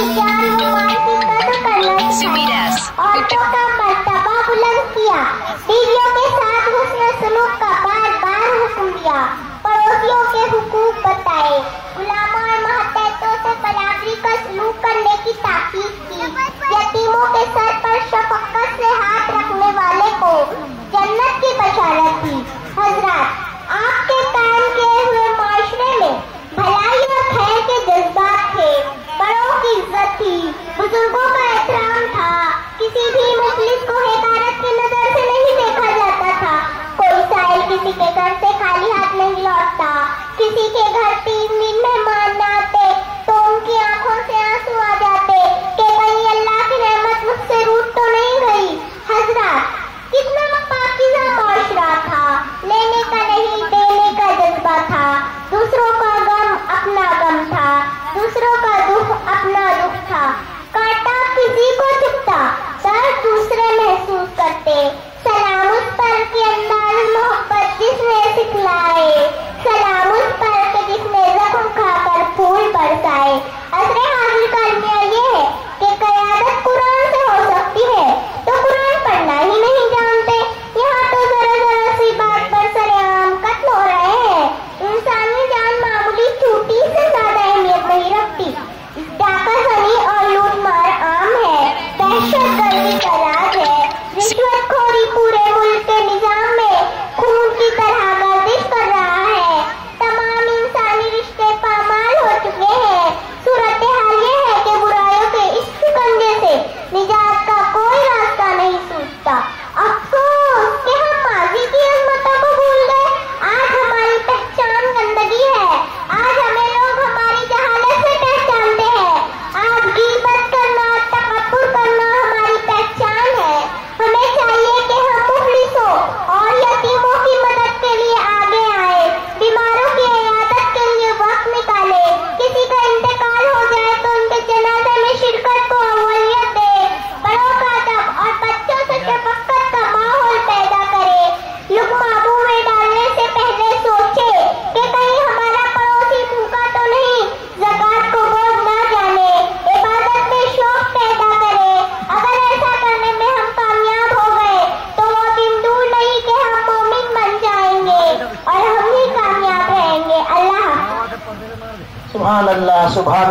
ज्ञान व माल की कदर करना सिखाया, औरतों का मर्तबा बुलंद किया, बीवियों के साथ हुस्न सलूक का बार बार हुक्म दिया, पड़ोसियों के हुकूक बताए, गुलामों और महतहतों से बराबरी का सलूक करने की ताकीद की, यतीमों के सर पर शफकत से हाथ रखने वाले को जन्नत की बशारत दी। हजरत, आपके कायम किए हुए माशरे में भलाई और खैर के जज्बात थे, बड़ों की इज्जत थी, बुजुर्गों का एहतराम था, किसी भी मुखलिस को हकारत की नजर से नहीं देखा जाता था, कोई साइल किसी के घर से खाली हाथ नहीं लौटता, किसी के घर 3 दिन मेहमान न आते तो उनकी आंखों से आंसू आ जाते कि कहीं अल्लाह की रहमत मुझसे रूठ तो नहीं गई। हजरत, कितना पाकीज़ा माशरा था, लेने का नहीं देने का जज्बा था, दूसरों का गम अपना गम था, दूसरों का दुख अपना दुख था, कांटा किसी को चुभता, दर्द दूसरे महसूस करते, सलाम उस पर के अंदाज मोहब्बत जिसने सिखलाए, सलाम उस पर के जिसने जख्म खाकर फूल बरसाए। असरे हाजिर का अलमिया ये है कि क़यादत कुरान से हो सकती है तो कुरान पढ़ना ही नहीं जानते। यहाँ तो जरा जरा सी बात पर सरेआम कत्ल हो रहे हैं, इंसानी जान मामूली चूटी से ज्यादा अहमियत नहीं रखती, डाकाखोरी और लूटमार आम है, दहशतगर्दी का राज है, रिश्वतखोरी पूरे मुल्क के निजाम में खून की तरह गर्दिश कर रहा है, तमाम इंसानी रिश्ते पामाल हो चुके हैं। सूरत हाल ये है कि बुराइयों के इस शिकंजे से निजात का कोई रास्ता नहीं सूझता। अफसोस कि हम माजी की अजमतों को भूल गए। आज हमारी पहचान गंदगी है, आज हमें लोग हमारी जहालत से पहचानते हैं, आज गीबत करना, तकब्बुर करना हमारी पहचान है। हमें चाहिए कि हम मुखलिसों और यतीमों की मदद के लिए आगे आए, बीमारों की इयादत के लिए वक्त निकाले, किसी का इंतकाल हो जाए तो उनके जनाजे में शिरकत को अव्वलियत दे, बड़ों का अदब और बच्चों से शफकत का माहौल पैदा करे, लुक़मा मुंह में डालने से पहले सोचे कि कहीं हमारा पड़ोसी भूखा तो नहीं, ज़कात को बोझ ना जाने, इबादत में शौक पैदा करे। अगर ऐसा करने में हम कामयाब हो गए तो वो दिन दूर नहीं कि हम मोमिन बन जाएंगे और हम ही कामयाब रहेंगे। अल्लाह सुभान अल्लाह, सुभान